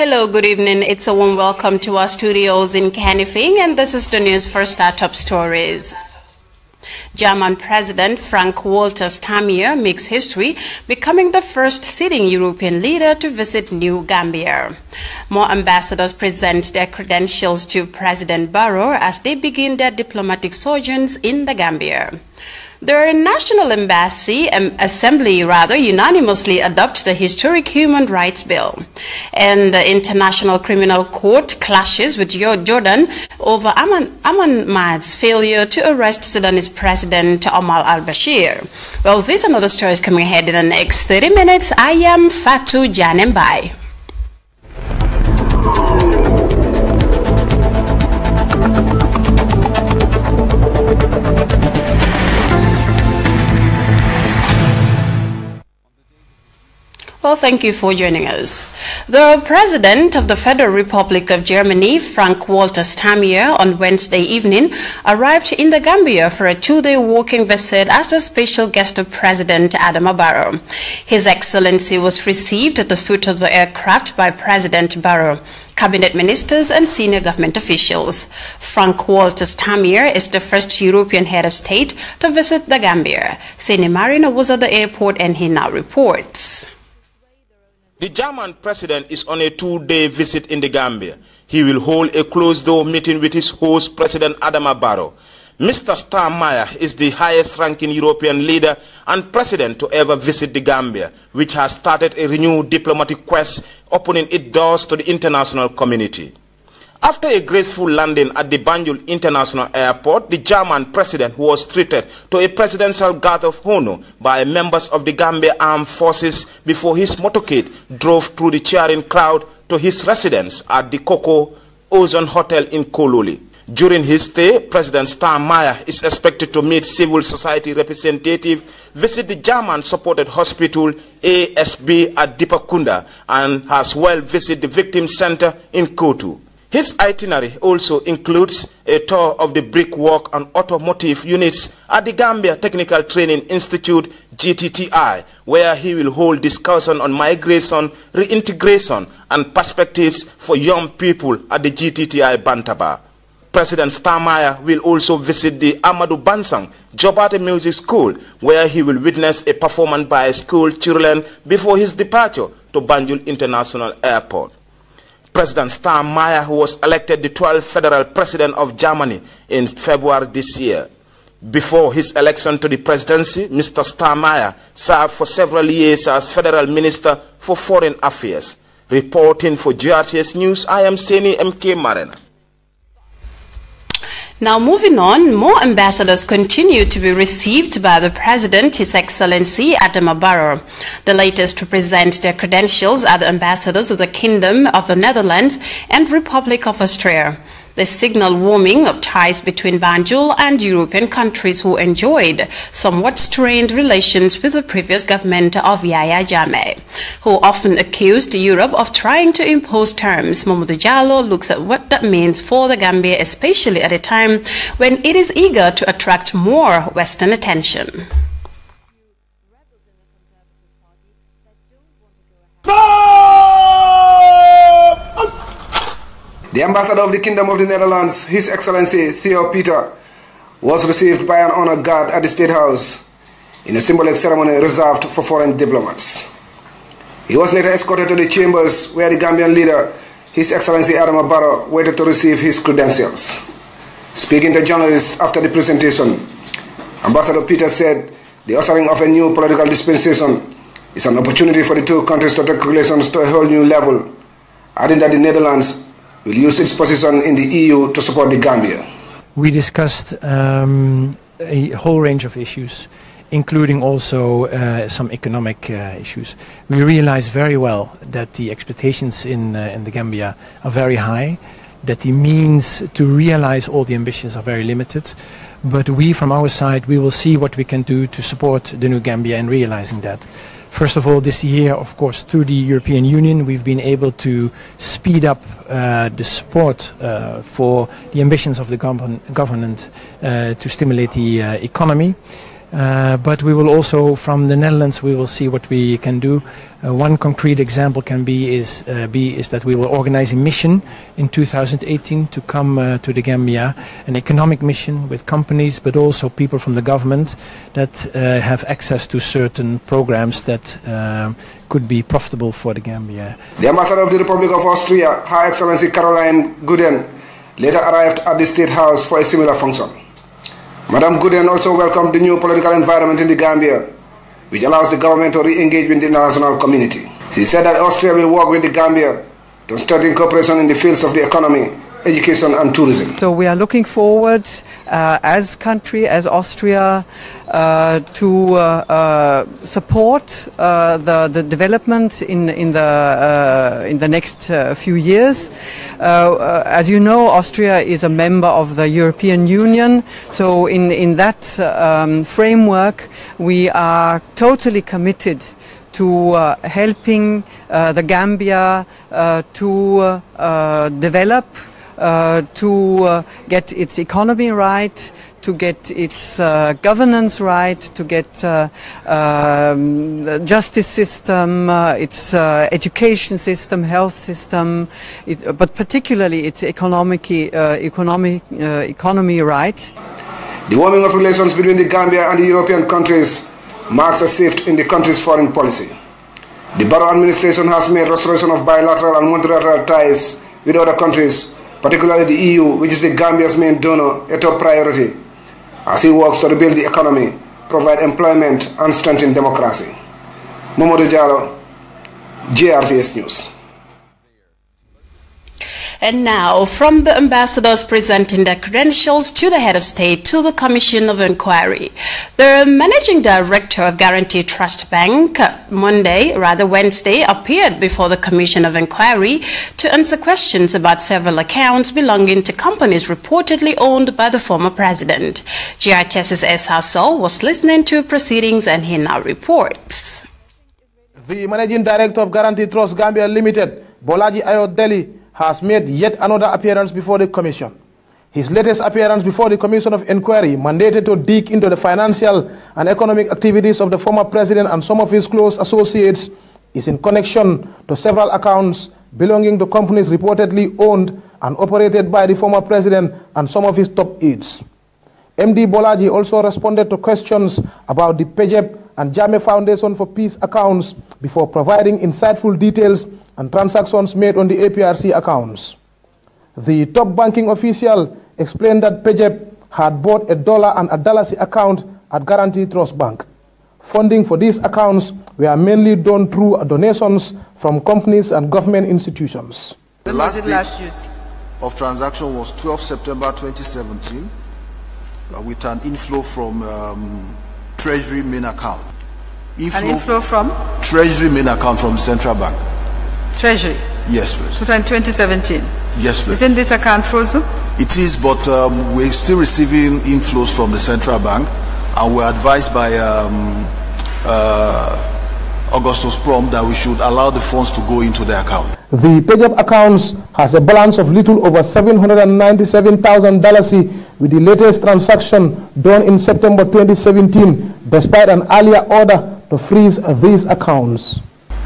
Hello, good evening. It's a warm welcome to our studios in Canifing, and this is the news first, our top stories. German President Frank-Walter Steinmeier makes history, becoming the first sitting European leader to visit New Gambia. More ambassadors present their credentials to President Barrow as they begin their diplomatic sojourns in the Gambia. The National Assembly unanimously adopts the historic Human Rights Bill. And the International Criminal Court clashes with Jordan over Aman Mahdi's failure to arrest Sudanese President Omar al-Bashir. Well, these and other stories coming ahead in the next 30 minutes. I am Fatou Janembai. Well, thank you for joining us. The President of the Federal Republic of Germany, Frank-Walter Steinmeier, on Wednesday evening arrived in the Gambia for a two-day walking visit as the special guest of President Adama Barrow. His Excellency was received at the foot of the aircraft by President Barrow, cabinet ministers and senior government officials. Frank-Walter Steinmeier is the first European head of state to visit the Gambia. Sene Marina was at the airport and he now reports. The German president is on a two-day visit in the Gambia. He will hold a closed-door meeting with his host, President Adama Barrow. Mr. Steinmeier is the highest-ranking European leader and president to ever visit the Gambia, which has started a renewed diplomatic quest, opening its doors to the international community. After a graceful landing at the Banjul International Airport, the German president was treated to a presidential guard of honor by members of the Gambia Armed Forces before his motorcade drove through the cheering crowd to his residence at the Coco Ozone Hotel in Kololi. During his stay, President Steinmeier is expected to meet civil society representatives, visit the German-supported hospital ASB at Dipakunda, and as well visit the Victim Center in Kotu. His itinerary also includes a tour of the brickwork and automotive units at the Gambia Technical Training Institute, GTTI, where he will hold discussion on migration, reintegration, and perspectives for young people at the GTTI Bantaba. President Steinmeier will also visit the Amadou Bansang Jobate Music School, where he will witness a performance by school children before his departure to Banjul International Airport. President Steinmeier, who was elected the 12th federal president of Germany in February this year. Before his election to the presidency, Mr. Steinmeier served for several years as federal minister for foreign affairs. Reporting for GRTS News, I am Seni MK Marena. Now moving on, more ambassadors continue to be received by the President, His Excellency Adama Barrow. The latest to present their credentials are the ambassadors of the Kingdom of the Netherlands and Republic of Austria. The signal warming of ties between Banjul and European countries who enjoyed somewhat strained relations with the previous government of Yahya Jammeh, who often accused Europe of trying to impose terms. Mamadou Diallo looks at what that means for the Gambia, especially at a time when it is eager to attract more Western attention. The ambassador of the Kingdom of the Netherlands, His Excellency Theo Peter, was received by an honored guard at the State House in a symbolic ceremony reserved for foreign diplomats. He was later escorted to the chambers where the Gambian leader, His Excellency Adama Barrow, waited to receive his credentials. Speaking to journalists after the presentation, Ambassador Peter said the ushering of a new political dispensation is an opportunity for the two countries to take relations to a whole new level, adding that the Netherlands will use its position in the EU to support the Gambia. We discussed a whole range of issues, including also some economic issues. We realize very well that the expectations in the Gambia are very high, that the means to realize all the ambitions are very limited, but we from our side, we will see what we can do to support the new Gambia in realizing that. First of all, this year, of course, through the European Union, we've been able to speed up the support for the ambitions of the government to stimulate the economy. But we will also, from the Netherlands, we will see what we can do. One concrete example can be that we will organize a mission in 2018 to come to the Gambia, an economic mission with companies, but also people from the government that have access to certain programs that could be profitable for the Gambia. The Ambassador of the Republic of Austria, Her Excellency Caroline Gooden, later arrived at the State House for a similar function. Madam Gooden also welcomed the new political environment in the Gambia, which allows the government to re-engage with the international community. She said that Austria will work with the Gambia to strengthen cooperation in the fields of the economy, education and tourism. So we are looking forward as country, as Austria, to support the development in the next few years. As you know, Austria is a member of the European Union, so in that framework we are totally committed to helping the Gambia to develop, to get its economy right, to get its governance right, to get the justice system, its education system, health system, but particularly its economy right. The warming of relations between the Gambia and the European countries marks a shift in the country's foreign policy. The Barrow administration has made restoration of bilateral and multilateral ties with other countries, particularly the EU, which is the Gambia's main donor, a top priority, as he works to rebuild the economy, provide employment and strengthen democracy. Momodu Jallo, GRTS News. And now, from the ambassadors presenting their credentials to the head of state to the Commission of Inquiry, the managing director of Guarantee Trust Bank Wednesday, appeared before the Commission of Inquiry to answer questions about several accounts belonging to companies reportedly owned by the former president. GRTS's Esa Sow was listening to proceedings and he now reports. The managing director of Guarantee Trust Gambia Limited, Bolaji Ayodele, has made yet another appearance before the Commission. His latest appearance before the Commission of Inquiry, mandated to dig into the financial and economic activities of the former president and some of his close associates, is in connection to several accounts belonging to companies reportedly owned and operated by the former president and some of his top aides. MD Bolaji also responded to questions about the PEJEP and Jame Foundation for Peace accounts before providing insightful details and transactions made on the APRC accounts. The top banking official explained that PEJEP had bought $1 and $1 account at Guarantee Trust Bank. Funding for these accounts were mainly done through donations from companies and government institutions. The last date of transaction was 12 September 2017 with an inflow from Treasury main account. An inflow from? Treasury main account from the Central Bank. Treasury? Yes, please. So in 2017? Yes, please. Isn't this account frozen? It is, but we're still receiving inflows from the Central Bank, and we're advised by Augustus Prom that we should allow the funds to go into the account. The PEJEP accounts has a balance of little over $797,000 with the latest transaction done in September 2017, despite an earlier order to freeze these accounts.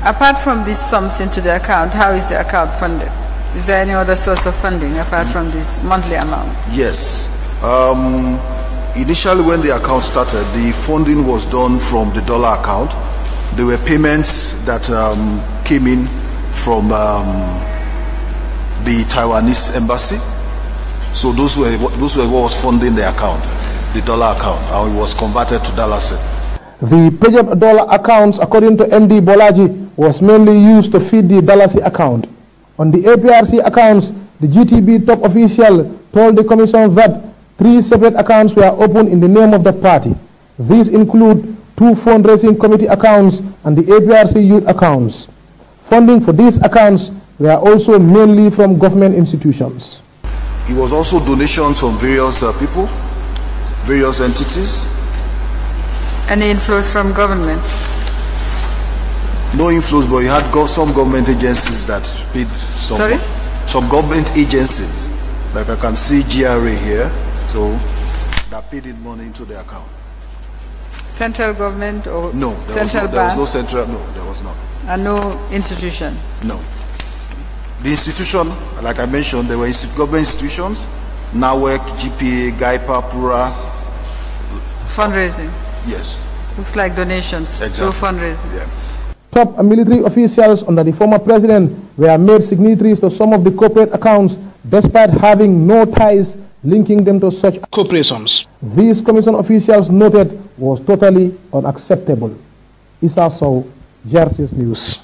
Apart from these sums into the account, how is the account funded? Is there any other source of funding apart from this monthly amount? Yes. Initially when the account started, the funding was done from the dollar account. There were payments that came in from the Taiwanese embassy. So those were what was funding the account, the dollar account, and it was converted to dollar set. The PEJEP dollar accounts, according to MD Bolaji, was mainly used to feed the Dalasi account. On the APRC accounts, the GTB top official told the Commission that 3 separate accounts were opened in the name of the party. These include 2 fundraising committee accounts and the APRC youth accounts. Funding for these accounts were also mainly from government institutions. It was also donations from various people, various entities. Any inflows from government? No inflows, but you had some government agencies that paid some. Sorry? Some government agencies, like I can see GRA here, so that paid in money into the account. Central government or no, central bank? There was no central, no, there was not. And no institution? No. The institution, like I mentioned, there were government institutions, NAWEC, GPA, GAIPA, PURA. Fundraising? Yes. Looks like donations, exactly. through fundraising. Yeah. Top military officials under the former president were made signatories to some of the corporate accounts despite having no ties linking them to such corporations. These commission officials noted was totally unacceptable. Issa Sow, GRTS News.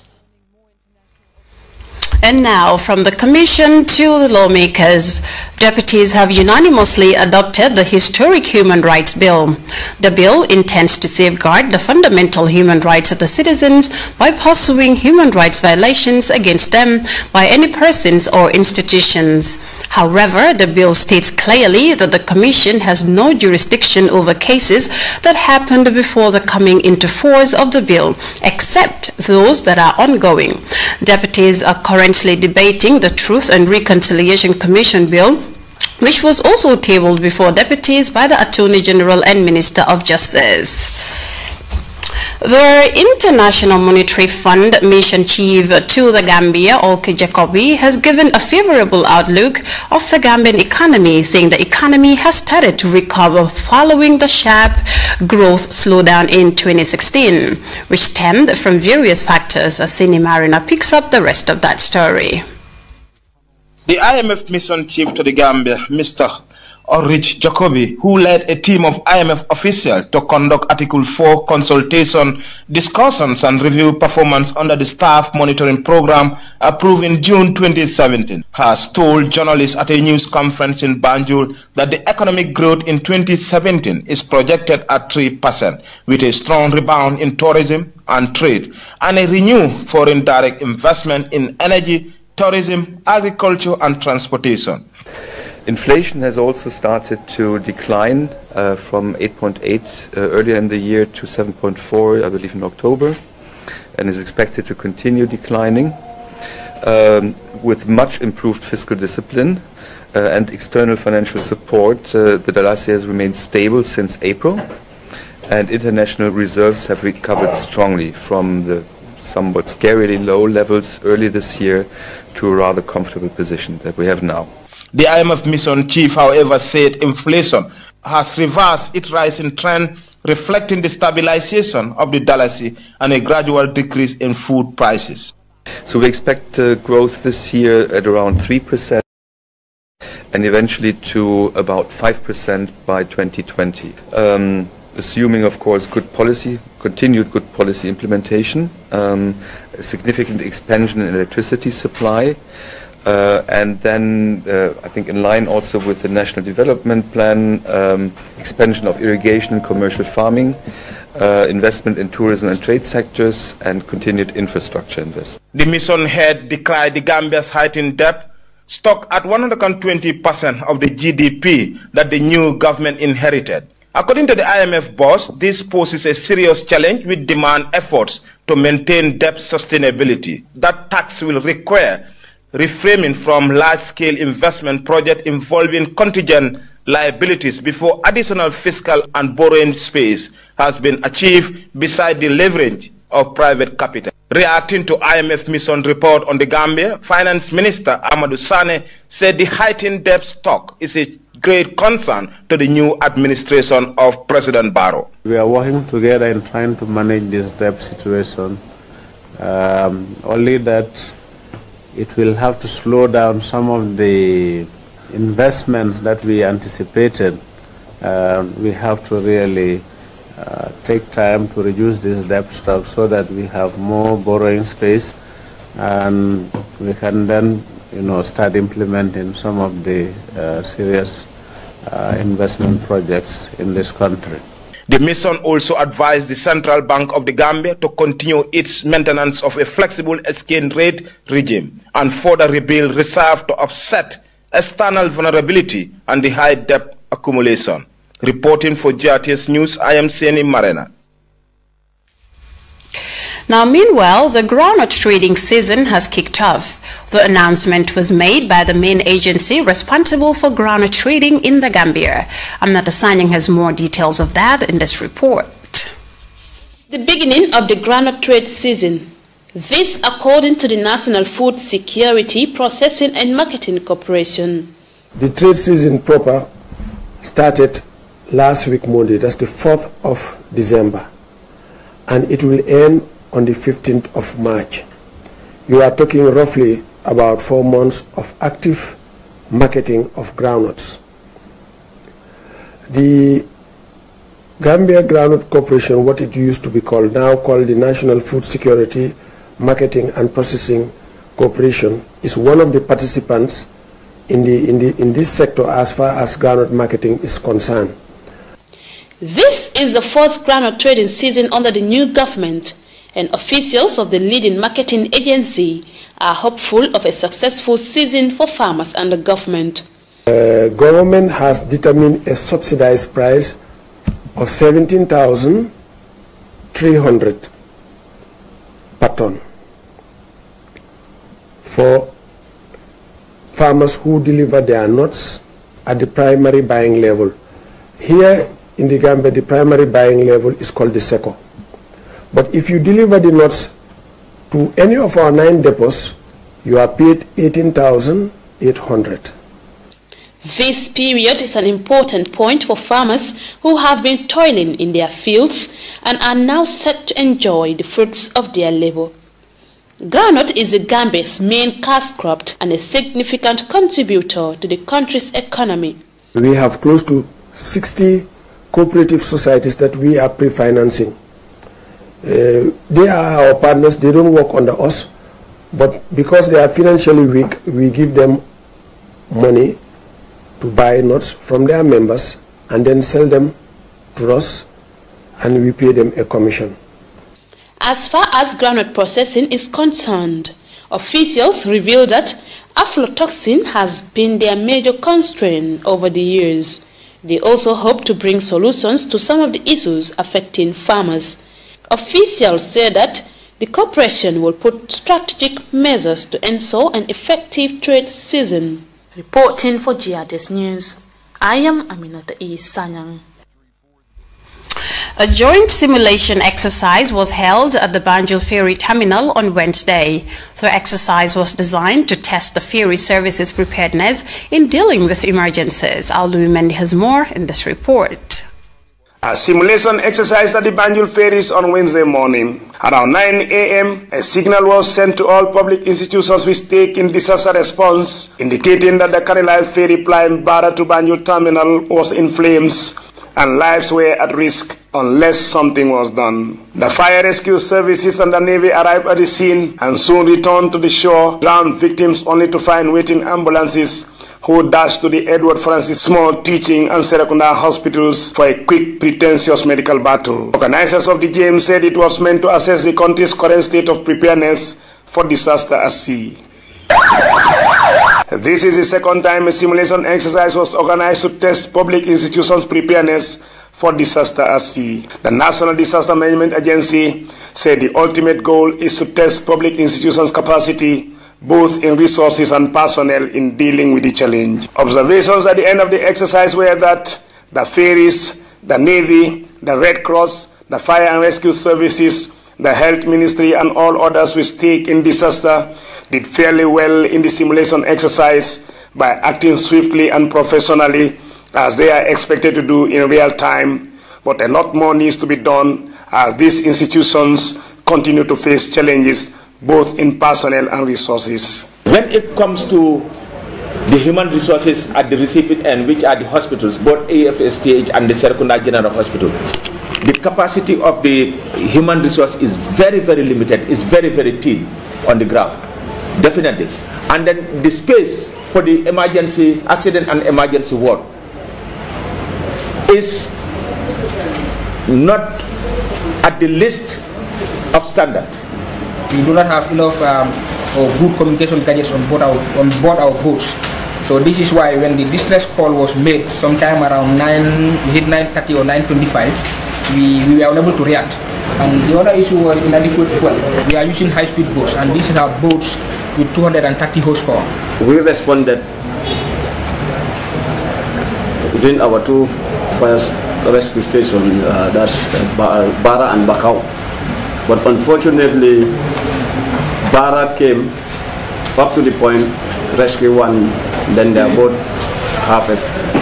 And now, from the Commission to the lawmakers, deputies have unanimously adopted the historic Human Rights Bill. The bill intends to safeguard the fundamental human rights of the citizens by pursuing human rights violations against them by any persons or institutions. However, the bill states clearly that the Commission has no jurisdiction over cases that happened before the coming into force of the bill, except those that are ongoing. Deputies are currently debating the Truth and Reconciliation Commission bill, which was also tabled before deputies by the Attorney General and Minister of Justice. The International Monetary Fund Mission Chief to the Gambia, Oke Jacobi, has given a favorable outlook of the Gambian economy, saying the economy has started to recover following the sharp growth slowdown in 2016, which stemmed from various factors. Asini Marina picks up the rest of that story. The IMF Mission Chief to the Gambia, Mr. Orich Jacobi, who led a team of IMF officials to conduct Article 4 consultation, discussions and review performance under the Staff Monitoring Program approved in June 2017, has told journalists at a news conference in Banjul that the economic growth in 2017 is projected at 3%, with a strong rebound in tourism and trade, and a renewed foreign direct investment in energy, tourism, agriculture and transportation. Inflation has also started to decline from 8.8 earlier in the year to 7.4, I believe, in October, and is expected to continue declining with much improved fiscal discipline and external financial support. The dollar has remained stable since April, and international reserves have recovered strongly from the somewhat scarily low levels early this year to a rather comfortable position that we have now. The IMF Mission Chief, however, said inflation has reversed its rising trend, reflecting the stabilization of the dollar and a gradual decrease in food prices. So we expect growth this year at around 3% and eventually to about 5% by 2020. Assuming, of course, continued good policy implementation, a significant expansion in electricity supply, and then I think in line also with the National Development Plan, expansion of irrigation and commercial farming, investment in tourism and trade sectors, and continued infrastructure investment. The mission head declared the Gambia's heightened debt, stuck at 120% of the GDP that the new government inherited. According to the IMF boss, this poses a serious challenge which demand efforts to maintain debt sustainability. That tax will require reframing from large-scale investment projects involving contingent liabilities before additional fiscal and borrowing space has been achieved beside the leverage of private capital. Reacting to IMF mission report on the Gambia, Finance Minister Amadou Sane said the heightened debt stock is a great concern to the new administration of President Barrow. We are working together in trying to manage this debt situation, only that it will have to slow down some of the investments that we anticipated. We have to really take time to reduce this debt stock so that we have more borrowing space, and we can then start implementing some of the serious investment projects in this country. The mission also advised the Central Bank of the Gambia to continue its maintenance of a flexible exchange rate regime and further rebuild reserves to offset external vulnerability and the high debt accumulation. Reporting for GRTS News, I am Seni Marena. Now, meanwhile, the groundnut trading season has kicked off. The announcement was made by the main agency responsible for groundnut trading in the Gambia. Amnata Sanyang has more details of that in this report. The beginning of the groundnut trade season. This according to the National Food Security Processing and Marketing Corporation. The trade season proper started last week Monday, that's the 4th of December, and it will end on the 15th of March. You are talking roughly about 4 months of active marketing of groundnuts. The Gambia Groundnut Corporation, what it used to be called, now called the National Food Security Marketing and Processing Corporation, is one of the participants in this sector as far as groundnut marketing is concerned. This is the first groundnut trading season under the new government, and officials of the leading marketing agency are hopeful of a successful season for farmers and the government. Government has determined a subsidized price of 17,300 per ton for farmers who deliver their nuts at the primary buying level. Here in the Gambia, the primary buying level is called the SECO. But if you deliver the nuts to any of our 9 depots, you are paid 18,800. This period is an important point for farmers who have been toiling in their fields and are now set to enjoy the fruits of their labor. Groundnut is the Gambia's main cash crop and a significant contributor to the country's economy. We have close to 60 cooperative societies that we are pre-financing. They are our partners, they don't work under us, but because they are financially weak, we give them money to buy nuts from their members and then sell them to us, and we pay them a commission. As far as groundnut processing is concerned, officials reveal that aflatoxin has been their major constraint over the years. They also hope to bring solutions to some of the issues affecting farmers. Officials say that the corporation will put strategic measures to ensure an effective trade season. Reporting for GRTS News, I am Aminata E. Sanyang. A joint simulation exercise was held at the Banjul Ferry Terminal on Wednesday. The exercise was designed to test the ferry service's preparedness in dealing with emergencies. Alui Mendi has more in this report. A simulation exercise at the Banjul ferries on Wednesday morning. Around 9 a.m., a signal was sent to all public institutions with stake in disaster response, indicating that the Kanilai ferry plying Bara to Banjul terminal was in flames and lives were at risk unless something was done. The fire rescue services and the Navy arrived at the scene and soon returned to the shore, drowned victims only to find waiting ambulances who dashed to the Edward Francis Small Teaching and Serakunda hospitals for a quick, pretentious medical battle. Organizers of the game said it was meant to assess the country's current state of preparedness for disaster at sea. This is the second time a simulation exercise was organized to test public institutions' preparedness for disaster at sea. The National Disaster Management Agency said the ultimate goal is to test public institutions' capacity both in resources and personnel in dealing with the challenge. Observations at the end of the exercise were that the ferries, the Navy, the Red Cross, the Fire and Rescue Services, the Health Ministry and all others with stake in disaster did fairly well in the simulation exercise by acting swiftly and professionally as they are expected to do in real time, but a lot more needs to be done as these institutions continue to face challenges both in personnel and resources. When it comes to the human resources at the receiving end, which are the hospitals, both AFSTH and the Serakunda General Hospital, the capacity of the human resource is very, very limited, is very, very thin on the ground, definitely. And then the space for the emergency, accident and emergency ward is not at the list of standard. We do not have enough or good communication gadgets on board our boats. So this is why when the distress call was made sometime around 9:30 or 9:25, we were unable to react. And the other issue was inadequate fuel. We are using high-speed boats, and these are boats with 230 horsepower. We responded within our two fire rescue station, that's Bara and Bakau. But unfortunately, Bara came up to the point, rescue one, then they both have a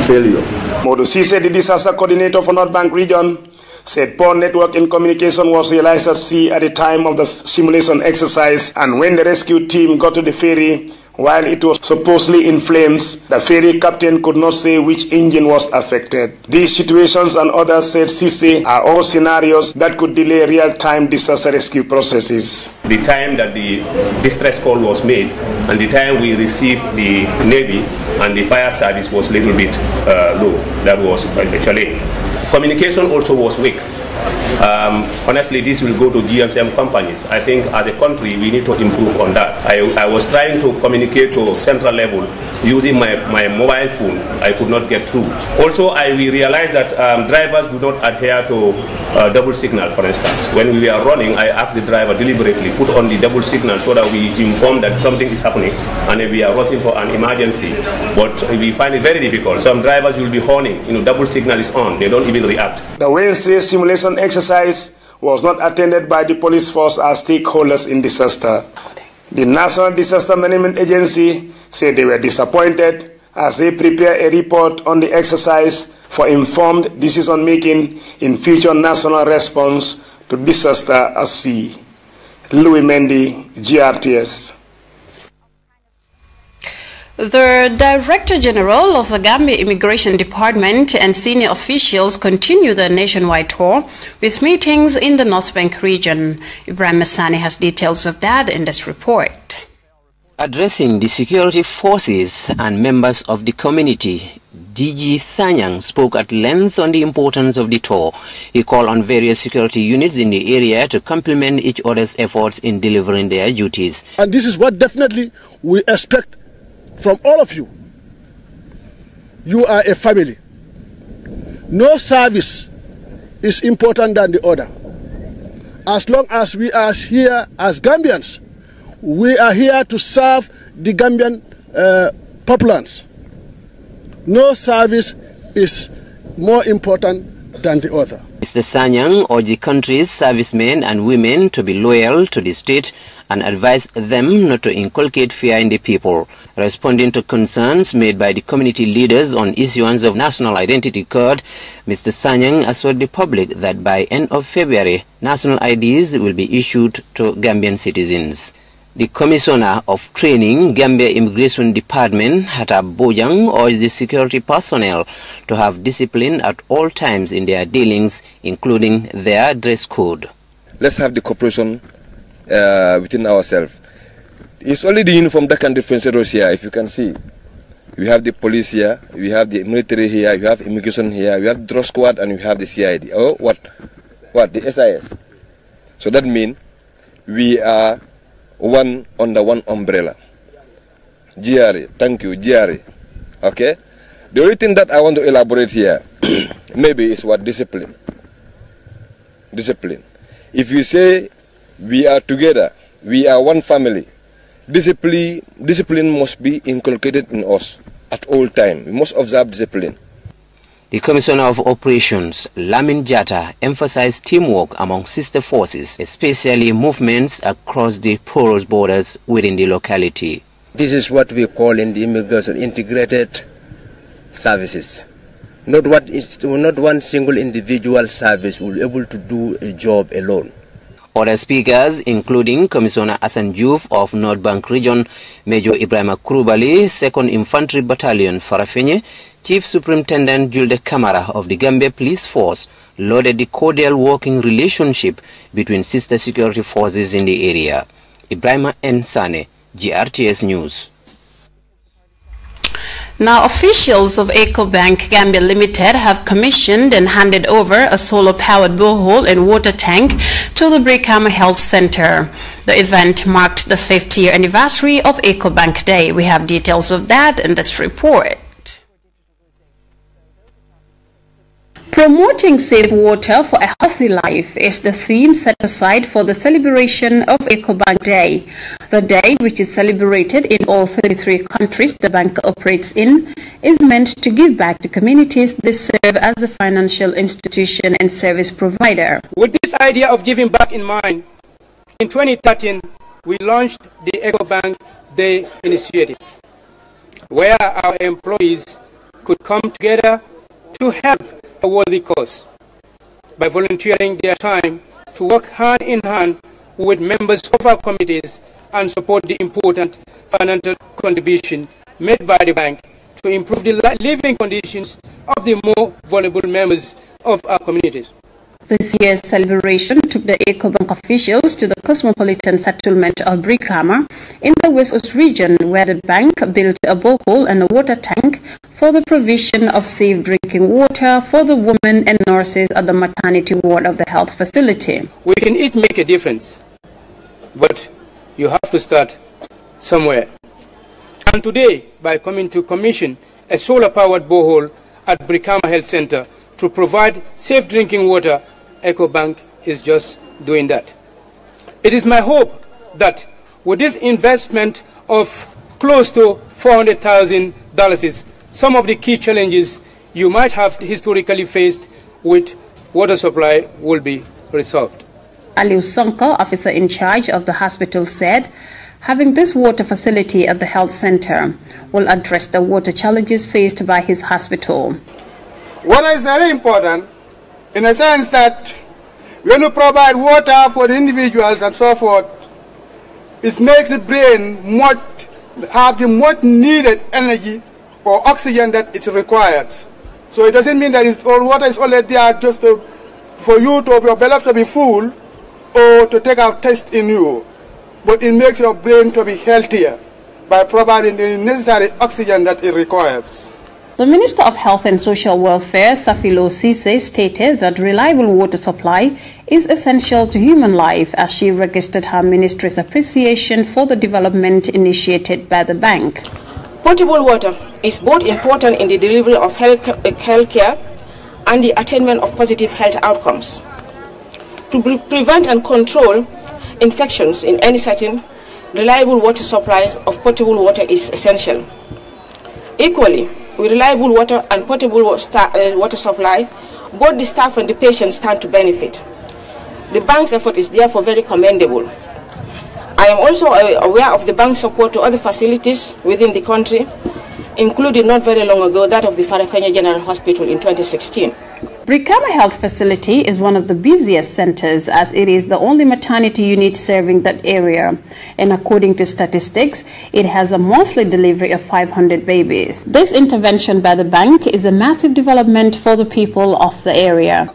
failure. Modu Sise, the disaster coordinator for North Bank region, said poor network in communication was realized at sea at the time of the simulation exercise, and when the rescue team got to the ferry, while it was supposedly in flames, the ferry captain could not say which engine was affected. These situations and others, said Sise, are all scenarios that could delay real-time disaster rescue processes. The time that the distress call was made and the time we received the Navy and the fire service was a little bit low. That was a challenge. Communication also was weak. Honestly, this will go to GSM companies. I think as a country, we need to improve on that. I was trying to communicate to central level using my mobile phone. I could not get through. Also, we realized that drivers do not adhere to double signal, for instance. When we are running, I asked the driver deliberately, put on the double signal so that we inform that something is happening and we are rushing for an emergency. But we find it very difficult. Some drivers will be horning, double signal is on, they don't even react. The Wednesday simulation exercise was not attended by the police force as stakeholders in disaster. The National Disaster Management Agency said they were disappointed as they prepare a report on the exercise for informed decision-making in future national response to disaster at sea. Louis Mendy, GRTS. The Director General of the Gambia Immigration Department and senior officials continue their nationwide tour with meetings in the North Bank region. Ibrahim Massani has details of that in this report. Addressing the security forces and members of the community, DG Sanyang spoke at length on the importance of the tour. He called on various security units in the area to complement each other's efforts in delivering their duties. And this is what definitely we expect from all of you. You are a family. No service is important than the other. As long as we are here as Gambians, we are here to serve the Gambian populace. No service is more important than the other. Mr. Sanyang urged the country's servicemen and women to be loyal to the state and advised them not to inculcate fear in the people. Responding to concerns made by the community leaders on issuance of national identity card, Mr. Sanyang assured the public that by end of February, national IDs will be issued to Gambian citizens. The Commissioner of Training, Gambia Immigration Department, Hatab Bojang, urged the security personnel to have discipline at all times in their dealings, including their dress code. Let's have the cooperation within ourselves. It's only the uniform that can differentiate us here, if you can see. We have the police here, we have the military here, we have immigration here, we have the dress squad, and we have the CID. Oh, what? The SIS. So that means we are one under one umbrella. GRE, thank you, GRE. Okay? The only thing that I want to elaborate here, maybe is what discipline. Discipline. If you say we are together, we are one family, discipline must be inculcated in us at all times. We must observe discipline. The Commissioner of Operations, Lamin Jatta, emphasized teamwork among sister forces, especially movements across the porous borders within the locality. This is what we call in the immigration integrated services. Not one single individual service will be able to do a job alone. Other speakers, including Commissioner Asan Diouf of North Bank Region, Major Ibrahim Kurubali, 2nd Infantry Battalion, Farafenye, Chief Superintendent Julde Kamara of the Gambia Police Force, lauded the cordial working relationship between sister security forces in the area. Ibrahim N. Sane, GRTS News. Now, officials of EcoBank Gambia Limited have commissioned and handed over a solar-powered borehole and water tank to the Brikama Health Center. The event marked the 5th year anniversary of EcoBank Day. We have details of that in this report. Promoting safe water for a healthy life is the theme set aside for the celebration of EcoBank Day. The day, which is celebrated in all 33 countries the bank operates in, is meant to give back to communities they serve as a financial institution and service provider. With this idea of giving back in mind, in 2013, we launched the EcoBank Day initiative, where our employees could come together to help a worthy cause by volunteering their time to work hand in hand with members of our committees and support the important financial contribution made by the bank to improve the living conditions of the more vulnerable members of our communities. This year's celebration took the EcoBank officials to the cosmopolitan settlement of Brikama in the West Coast region, where the bank built a borehole and a water tank for the provision of safe drinking water for the women and nurses at the maternity ward of the health facility. We can each make a difference, but you have to start somewhere. And today, by coming to commission a solar-powered borehole at Brikama Health Center to provide safe drinking water, EcoBank is just doing that. It is my hope that with this investment of close to $400,000, some of the key challenges you might have historically faced with water supply will be resolved. Aliu Sonko, officer in charge of the hospital, said having this water facility at the health center will address the water challenges faced by his hospital. Water is very important in a sense that when you provide water for the individuals and so forth, it makes the brain have the much needed energy or oxygen that it requires. So it doesn't mean that all water is only there just for you to your belly to be full or to take out taste in you, but it makes your brain to be healthier by providing the necessary oxygen that it requires. The Minister of Health and Social Welfare, Safilo Cisse, stated that reliable water supply is essential to human life as she registered her ministry's appreciation for the development initiated by the bank. Potable water is both important in the delivery of health care and the attainment of positive health outcomes. To prevent and control infections in any setting, reliable water supply of potable water is essential. Equally, with reliable water and potable water supply, both the staff and the patients stand to benefit. The bank's effort is therefore very commendable. I am also aware of the bank's support to other facilities within the country, including not very long ago that of the Farafenni General Hospital in 2016. Brikama Health Facility is one of the busiest centers as it is the only maternity unit serving that area. And according to statistics, it has a monthly delivery of 500 babies. This intervention by the bank is a massive development for the people of the area.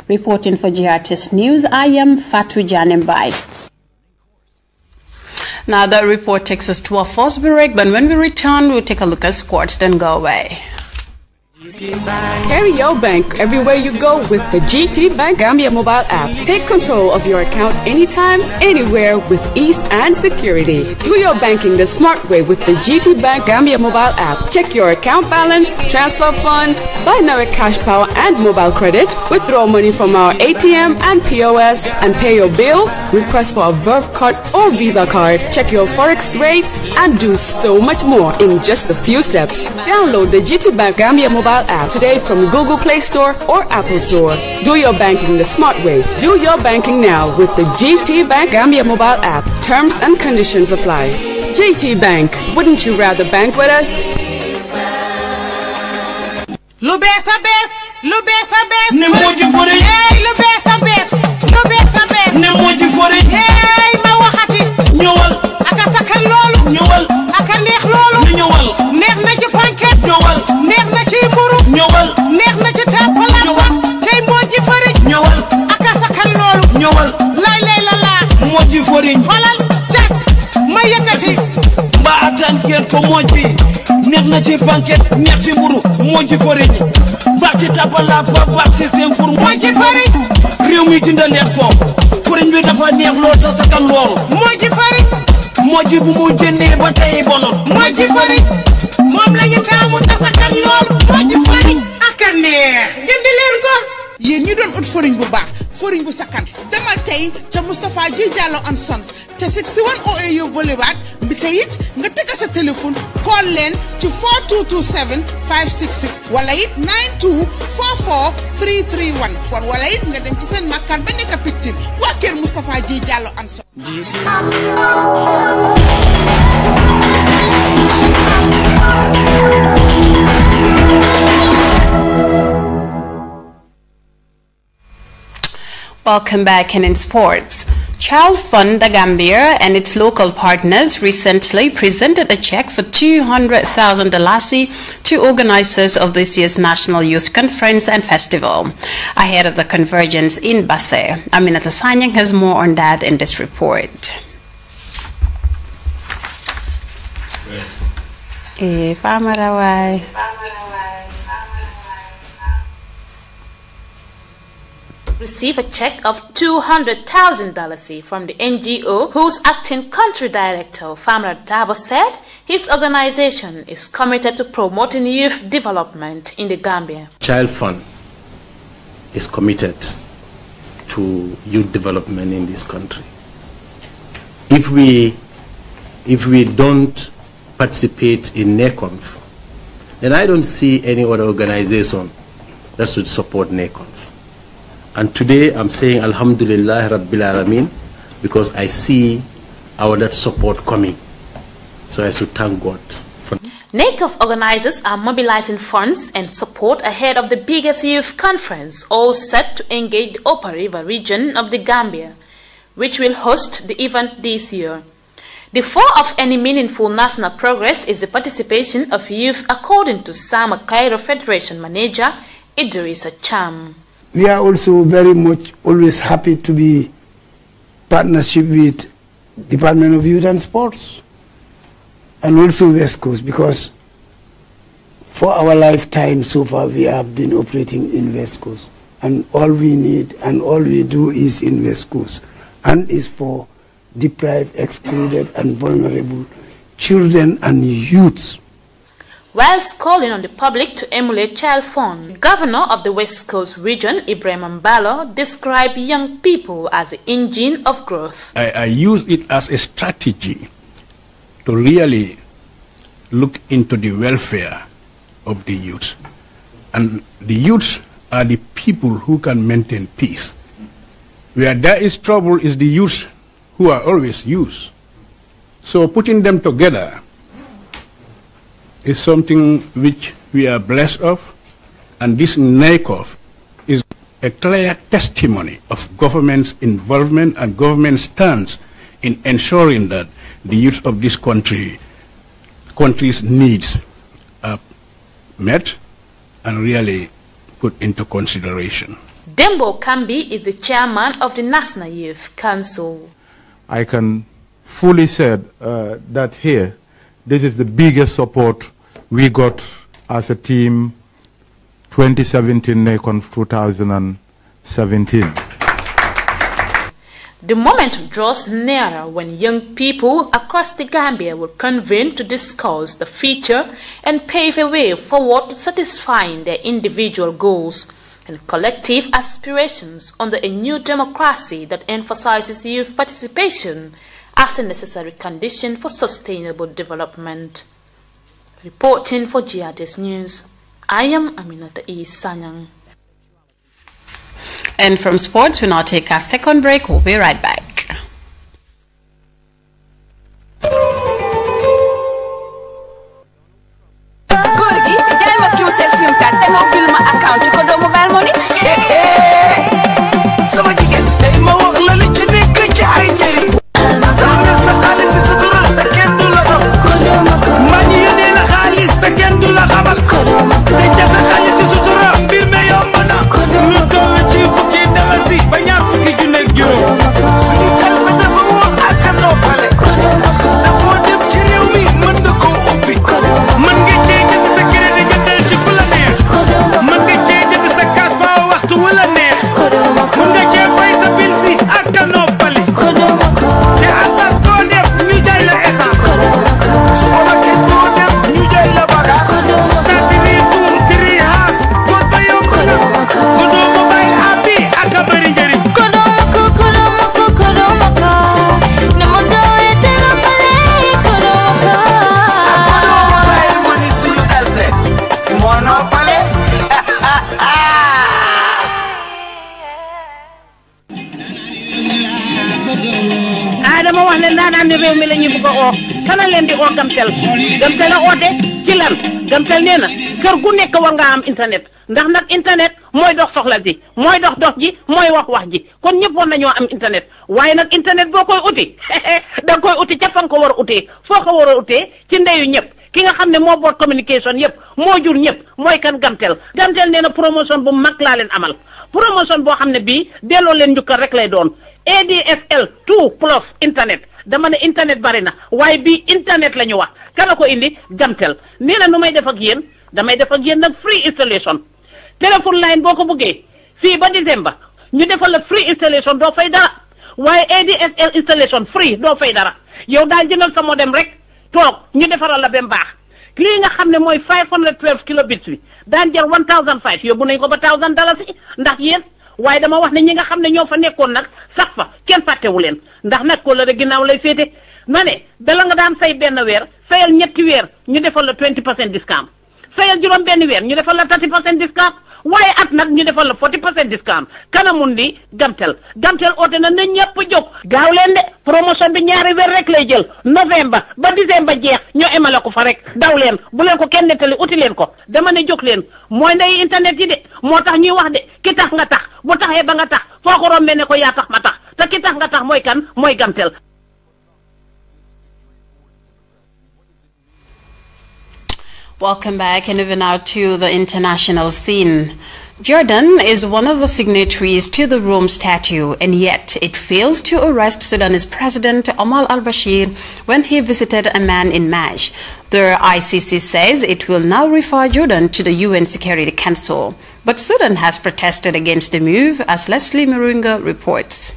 Reporting for GRTS News, I am Fatu Janembai. Now that report takes us to our first break, but when we return, we'll take a look at sports, then go away. Carry your bank everywhere you go with the GT Bank Gambia mobile app. Take control of your account anytime, anywhere with ease and security. Do your banking the smart way with the GT Bank Gambia mobile app. Check your account balance, transfer funds, buy now with cash power and mobile credit, withdraw money from our ATM and POS, and pay your bills, request for a Verve card or Visa card, check your Forex rates, and do so much more in just a few steps. Download the GT Bank Gambia mobile app today from Google Play Store or Apple Store. Do your banking the smart way. Do your banking now with the GT Bank Gambia mobile app. Terms and conditions apply. GT Bank, wouldn't you rather bank with us? Lubesa bes, Nemoji for it. Hey, Lubesa bes, Nemoji for it. Hey, ma waxati. Ñëwal. Aka sakal loolu. Ñëwal. Aka neex loolu. Ñëwal. Neex na ci panket. Ñëwal. Neex na ci mburu. Ñëwal. Neex na ci tapala. Ñëwal. Cey moji fari. Ñëwal. Aka sakal loolu. Ñëwal. Lay lay la la. Moji fari. Xolal. Jas. Ma yëkkati. Ba atankel ko moji. Neex na ci banquet ñetti mburu moo ci fariñ baax ci tabala ba baax ci seen pour moo ci fariñ réew mi jëndaleet ko fariñ bi dafa neex lool ta sakkan lool moo ci fariñ moo ji bu mu jëndee ba tey bonul moo ci fariñ moom lañu taamu ta sakkan lool moo ci fariñ ak a neex jëndi leen ko yéen ñu doon ut fariñ bu baax fariñ bu sakkan demal tey ca Moustapha J Diallo and Sons ca 61 OAU Boulevard bi tey it nga tëgg sa téléphone call leen ci 4227 566 wala it 9244 331 kon wala it nga dem ci seen makkaan ba nekk Pictive waa kër Moustapha J Diallo and Sons. Welcome back. And in sports, Child Fund the Gambia and its local partners recently presented a check for $200,000 to organizers of this year's National Youth Conference and Festival ahead of the convergence in Basse. Aminata Sanyang has more on that in this report. Receive a check of $200,000 from the NGO, whose acting country director, Famra Dabo, said his organization is committed to promoting youth development in the Gambia. Child Fund is committed to youth development in this country. If we don't participate in NECONF, then I don't see any other organization that should support NECONF. And today I'm saying Alhamdulillah Rabbil Alameen because I see that support coming. So I should thank God. NACOF organizers are mobilizing funds and support ahead of the biggest youth conference, all set to engage the Upper River region of the Gambia, which will host the event this year. The core of any meaningful national progress is the participation of youth, according to Sama Cairo Federation manager Idrissa Cham. We are also very much always happy to be partnership with Department of Youth and Sports and also West Coast, because for our lifetime so far we have been operating in West Coast, and all we need and all we do is in West Coast, and is for deprived, excluded and vulnerable children and youths. Whilst calling on the public to emulate Child Fund, the governor of the West Coast region, Ibrahim Mbalo, described young people as the engine of growth. I use it as a strategy to really look into the welfare of the youth. And the youth are the people who can maintain peace. Where there is trouble is the youth who are always used. So putting them together is something which we are blessed of, and this NACOF is a clear testimony of government's involvement and government's stance in ensuring that the youth of this country's needs are met and really put into consideration. Dembo Kambi is the chairman of the National Youth Council. I can fully say that here, this is the biggest support we got as a team 2017 NACONF 2017. The moment draws nearer when young people across the Gambia will convene to discuss the future and pave a way forward to satisfying their individual goals and collective aspirations under a new democracy that emphasizes youth participation as a necessary condition for sustainable development. Reporting for GRTS News, I am Aminata E. Sanyang. And from sports, we now take our second break. We'll be right back. Man nga kana leen di oo Gamtel Gamtel a oote ci lan Gamtel nee na kër gu nekk war nga am internet ndax nag internet mooy dox soxla ji mooy dox ji mooy wax ji kon ñëpp war nañoo am internet waaye nag internet boo koy uti da nga koy uti ca fa nga ko war a utee foo ko war a utee ci ndeyu ñëpp ki nga xam ne moo boot communication yëpp moo jur ñëpp mooy kan Gamtel nee na promotion bu mag laa leen amal promotion boo xam ne bii delloo leen njukkal rek lay doon ADSL 2 plus internet dama ne internet bari na waaye bii internet la ñu wax kana ko indi Gamtel nee na nu may def ak yéen damay def ak yéen nag free installation téléphone line boo ko bëggee fii ba décembre ñu defal la free installation doo fay dara waaye ADSL installation free doo fay dara yow daal jëndal sa modem rek toog ñu defaral la ba mu baax lii nga xam ne mooy 512 kilobits bi daan jar 1005 yóbbu nañ ko ba $1000 ndax yéen waaye dama wax ne ñi nga xam ne ñoo fa nekkoon nag sax fa kenn fàttewu leen ndax nag ko la rek ginnaaw lay féete ma ne dala nga daan fay benn weer fayal ñetti weer ñu defal la 20% discount fayal juróom benn weer ñu defal la 30% discount waaye at nag ñu defal la 40% discount kanamun di Gamtel oote na ñëpp jóg gaaw leen de promotion bi ñaari weer rek lay jël novembre ba décembre jeex ñoo emale ko fa rek daw leen bu leen ko kenn nettali uti leen ko dama ne jóg leen mooy ndey internet yi de moo tax ñuy wax de ki tax nga tax bu taxee ba nga tax foo ko rombee ne ko yaa tax ma tax te ki tax nga tax mooy kan mooy Gamtel. Welcome back, and even now to the international scene. Jordan is one of the signatories to the Rome Statute, and yet it fails to arrest Sudanese President Omar al-Bashir when he visited Amman in March. The ICC says it will now refer Jordan to the UN Security Council. But Sudan has protested against the move, as Leslie Murunga reports.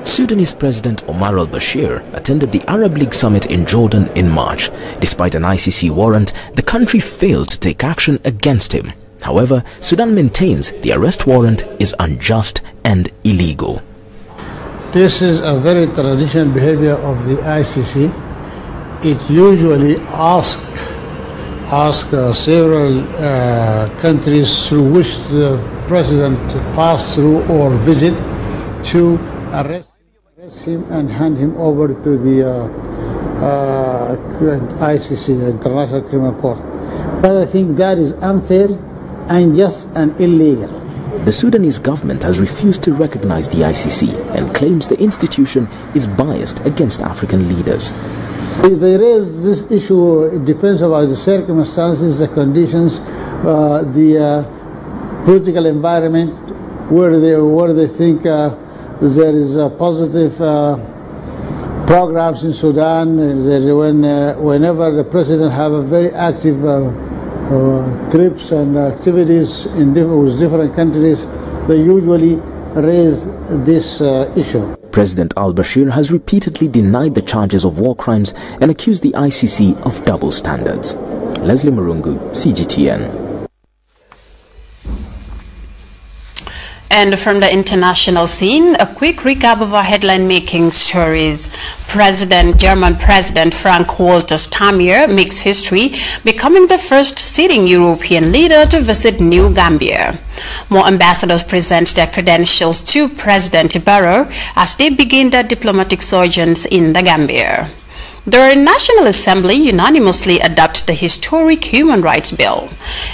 Sudanese President Omar al-Bashir attended the Arab League summit in Jordan in March. Despite an ICC warrant, the country failed to take action against him. However, Sudan maintains the arrest warrant is unjust and illegal. This is a very traditional behavior of the ICC. It usually asks several countries through which the president passed through or visit to arrest him and hand him over to the ICC, the International Criminal Court. But I think that is unfair, unjust and illegal. The Sudanese government has refused to recognize the ICC and claims the institution is biased against African leaders. They raise this issue, it depends on the circumstances, the conditions, the political environment, where they think there is positive programs in Sudan. Whenever the president have a very active trips and activities with different countries, they usually raise this issue. President al-Bashir has repeatedly denied the charges of war crimes and accused the ICC of double standards. Leslie Murungu, CGTN. And from the international scene, a quick recap of our headline-making stories. German President Frank-Walter Steinmeier makes history, becoming the first sitting European leader to visit New Gambia. More ambassadors present their credentials to President Barrow as they begin their diplomatic sojourns in the Gambia. The National Assembly unanimously adopts the historic Human Rights Bill,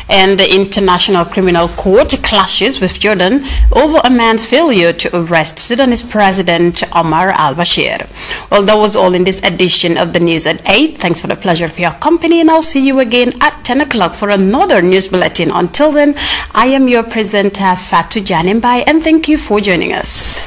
and the International Criminal Court clashes with Jordan over a man's failure to arrest Sudanese President Omar al-Bashir. Well, that was all in this edition of the News at 8. Thanks for the pleasure of your company, and I'll see you again at 10 o'clock for another news bulletin. Until then, I am your presenter, Fatou Janimbai, and thank you for joining us.